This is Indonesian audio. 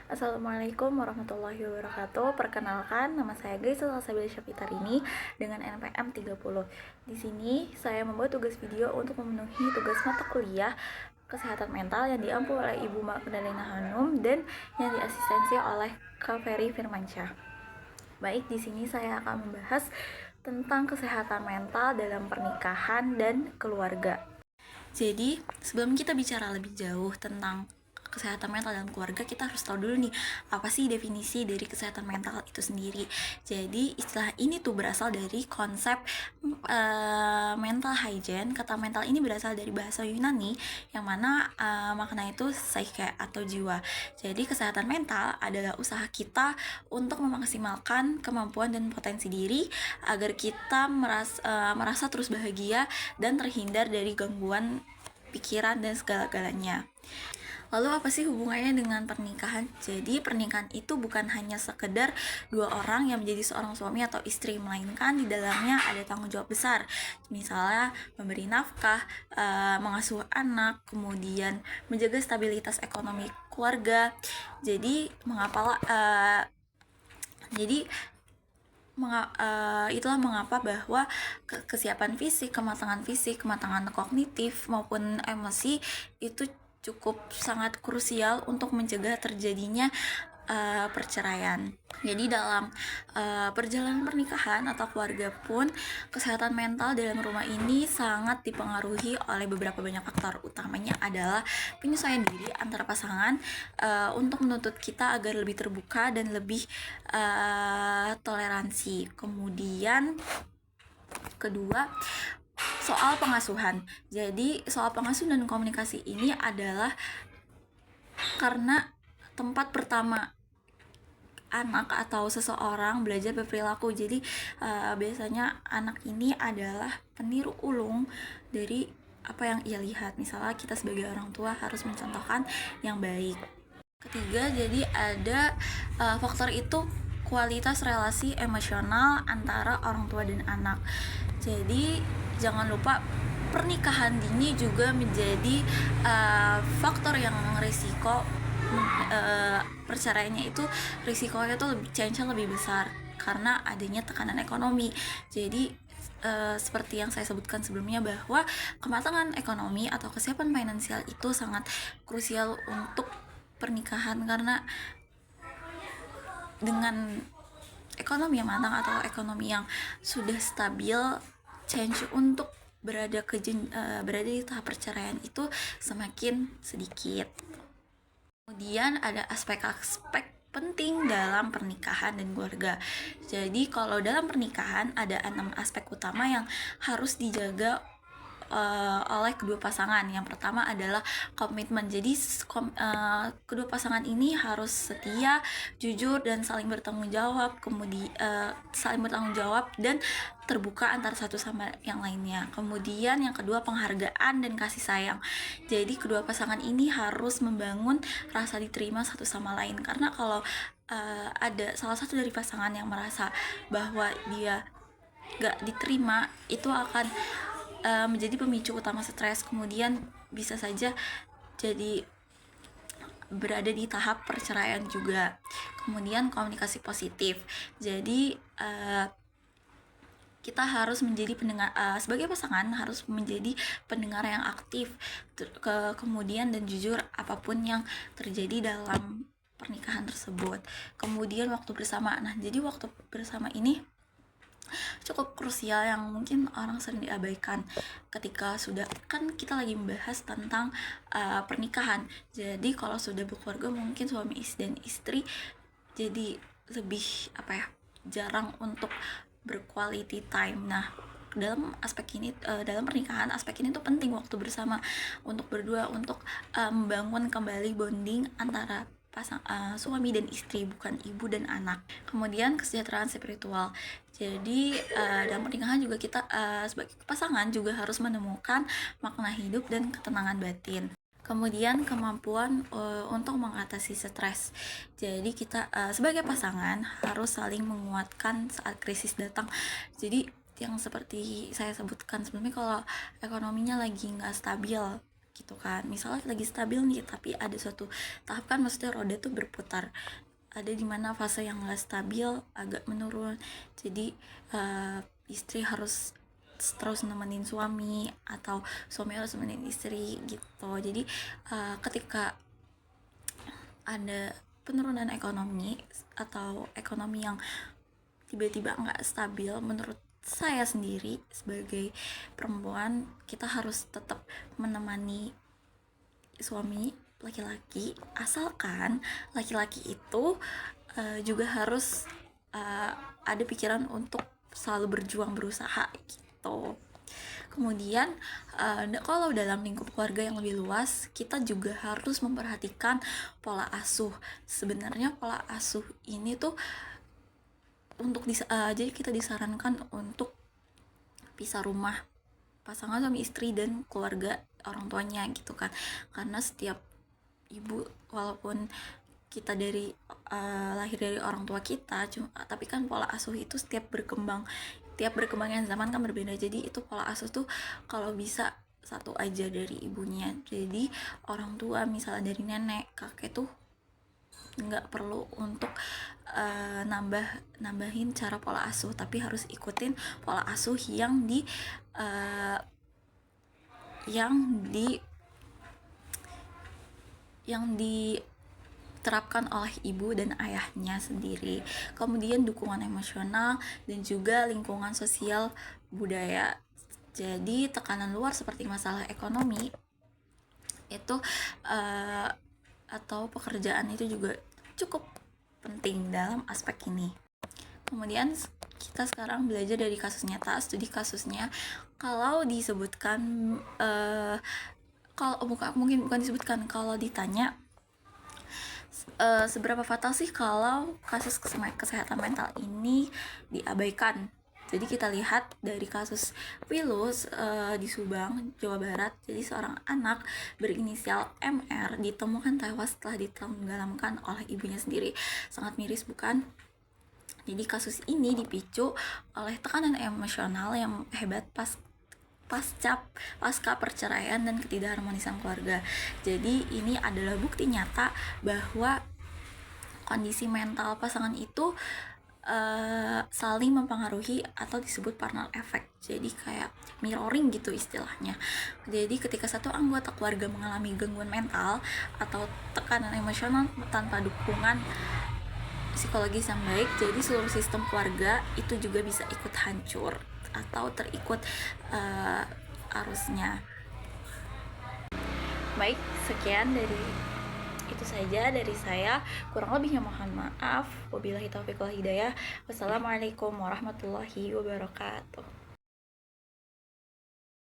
Assalamualaikum warahmatullahi wabarakatuh. Perkenalkan, nama saya Grace Salsabila Syafitarini dengan NPM 30. Di sini saya membuat tugas video untuk memenuhi tugas mata kuliah kesehatan mental yang diampu oleh Ibu Magdalena Hanum dan yang diasistensi oleh Kak Ferry Firmansyah. Baik, di sini saya akan membahas tentang kesehatan mental dalam pernikahan dan keluarga. Jadi, sebelum kita bicara lebih jauh tentang kesehatan mental dalam keluarga, kita harus tahu dulu nih, apa sih definisi dari kesehatan mental itu sendiri. Jadi, istilah ini tuh berasal dari konsep mental hygiene. Kata mental ini berasal dari bahasa Yunani, yang mana makna itu psyche atau jiwa. Jadi, kesehatan mental adalah usaha kita untuk memaksimalkan kemampuan dan potensi diri agar kita merasa terus bahagia dan terhindar dari gangguan pikiran dan segala-galanya. Lalu apa sih hubungannya dengan pernikahan? Jadi pernikahan itu bukan hanya sekedar dua orang yang menjadi seorang suami atau istri, melainkan di dalamnya ada tanggung jawab besar. Misalnya memberi nafkah, mengasuh anak, kemudian menjaga stabilitas ekonomi keluarga. Jadi itulah mengapa bahwa kesiapan fisik, kematangan kognitif maupun emosi itu cukup sangat krusial untuk mencegah terjadinya perceraian. Jadi dalam perjalanan pernikahan atau keluarga pun, kesehatan mental dalam rumah ini sangat dipengaruhi oleh beberapa banyak faktor. Utamanya adalah penyesuaian diri antara pasangan untuk menuntut kita agar lebih terbuka dan lebih toleransi. Kemudian kedua, soal pengasuhan. Jadi soal pengasuhan dan komunikasi ini adalah karena tempat pertama anak atau seseorang belajar berperilaku. Jadi biasanya anak ini adalah peniru ulung dari apa yang ia lihat. Misalnya kita sebagai orang tua harus mencontohkan yang baik. Ketiga, jadi ada faktor itu kualitas relasi emosional antara orang tua dan anak. Jadi jangan lupa pernikahan dini juga menjadi faktor yang risiko perceraiannya itu risikonya tuh lebih besar karena adanya tekanan ekonomi. Jadi seperti yang saya sebutkan sebelumnya bahwa kematangan ekonomi atau kesiapan finansial itu sangat krusial untuk pernikahan, karena dengan ekonomi yang matang atau ekonomi yang sudah stabil, change untuk berada di tahap perceraian itu semakin sedikit. Kemudian ada aspek-aspek penting dalam pernikahan dan keluarga. Jadi kalau dalam pernikahan ada 6 aspek utama yang harus dijaga oleh kedua pasangan. Yang pertama adalah komitmen. Jadi kedua pasangan ini harus setia, jujur, dan saling bertanggung jawab. Saling bertanggung jawab dan terbuka antara satu sama yang lainnya. Kemudian yang kedua, penghargaan dan kasih sayang. Jadi kedua pasangan ini harus membangun rasa diterima satu sama lain. Karena kalau ada salah satu dari pasangan yang merasa bahwa dia gak diterima, itu akan menjadi pemicu utama stres, kemudian bisa saja jadi berada di tahap perceraian juga. Kemudian komunikasi positif. Jadi kita harus menjadi pendengar, sebagai pasangan harus menjadi pendengar yang aktif, kemudian dan jujur apapun yang terjadi dalam pernikahan tersebut. Kemudian waktu bersama. Nah, jadi waktu bersama ini cukup krusial yang mungkin orang sering diabaikan ketika sudah, kan kita lagi membahas tentang pernikahan. Jadi kalau sudah berkeluarga mungkin suami dan istri jadi lebih jarang untuk berquality time. Nah, dalam aspek ini, dalam pernikahan aspek ini tuh penting, waktu bersama untuk berdua, untuk membangun kembali bonding antara suami dan istri, bukan ibu dan anak. Kemudian kesejahteraan spiritual. Jadi dalam pernikahan juga kita sebagai pasangan juga harus menemukan makna hidup dan ketenangan batin. Kemudian kemampuan untuk mengatasi stres. Jadi kita sebagai pasangan harus saling menguatkan saat krisis datang. Jadi yang seperti saya sebutkan sebelumnya, kalau ekonominya lagi nggak stabil, gitu kan. Misalnya lagi stabil nih, tapi ada suatu tahap kan, maksudnya roda tuh berputar, ada dimana fase yang gak stabil, agak menurun. Jadi istri harus terus nemenin suami, atau suami harus nemenin istri gitu. Jadi ketika ada penurunan ekonomi atau ekonomi yang tiba-tiba nggak stabil, menurut saya sendiri sebagai perempuan, kita harus tetap menemani suami laki-laki, asalkan laki-laki itu juga harus ada pikiran untuk selalu berjuang, berusaha gitu. Kemudian kalau dalam lingkup keluarga yang lebih luas, kita juga harus memperhatikan pola asuh. Sebenarnya pola asuh ini tuh untuk jadi kita disarankan untuk pisah rumah pasangan suami istri dan keluarga orang tuanya gitu kan, karena setiap ibu, walaupun kita dari lahir dari orang tua kita, tapi kan pola asuh itu tiap berkembangnya zaman kan berbeda. Jadi itu pola asuh tuh kalau bisa satu aja dari ibunya. Jadi orang tua misalnya dari nenek, kakek tuh nggak perlu untuk nambahin cara pola asuh, tapi harus ikutin pola asuh yang diterapkan oleh ibu dan ayahnya sendiri. Kemudian dukungan emosional dan juga lingkungan sosial budaya. Jadi tekanan luar seperti masalah ekonomi itu atau pekerjaan itu juga cukup penting dalam aspek ini. Kemudian kita sekarang belajar dari kasus nyata, studi kasusnya. Kalau disebutkan mungkin bukan disebutkan, kalau ditanya seberapa fatal sih kalau kasus kesehatan mental ini diabaikan. Jadi kita lihat dari kasus Pilus di Subang, Jawa Barat. Jadi seorang anak berinisial MR ditemukan tewas setelah ditenggelamkan oleh ibunya sendiri. Sangat miris bukan? Jadi kasus ini dipicu oleh tekanan emosional yang hebat pasca perceraian dan ketidakharmonisan keluarga. Jadi ini adalah bukti nyata bahwa kondisi mental pasangan itu saling mempengaruhi atau disebut partner effect. Jadi kayak mirroring gitu istilahnya. Jadi ketika satu anggota keluarga mengalami gangguan mental atau tekanan emosional tanpa dukungan psikologis yang baik, jadi seluruh sistem keluarga itu juga bisa ikut hancur atau terikut arusnya. Baik, sekian itu saja dari saya, kurang lebihnya mohon maaf. Wabillahi taufiq wal hidayah. Wassalamualaikum warahmatullahi wabarakatuh.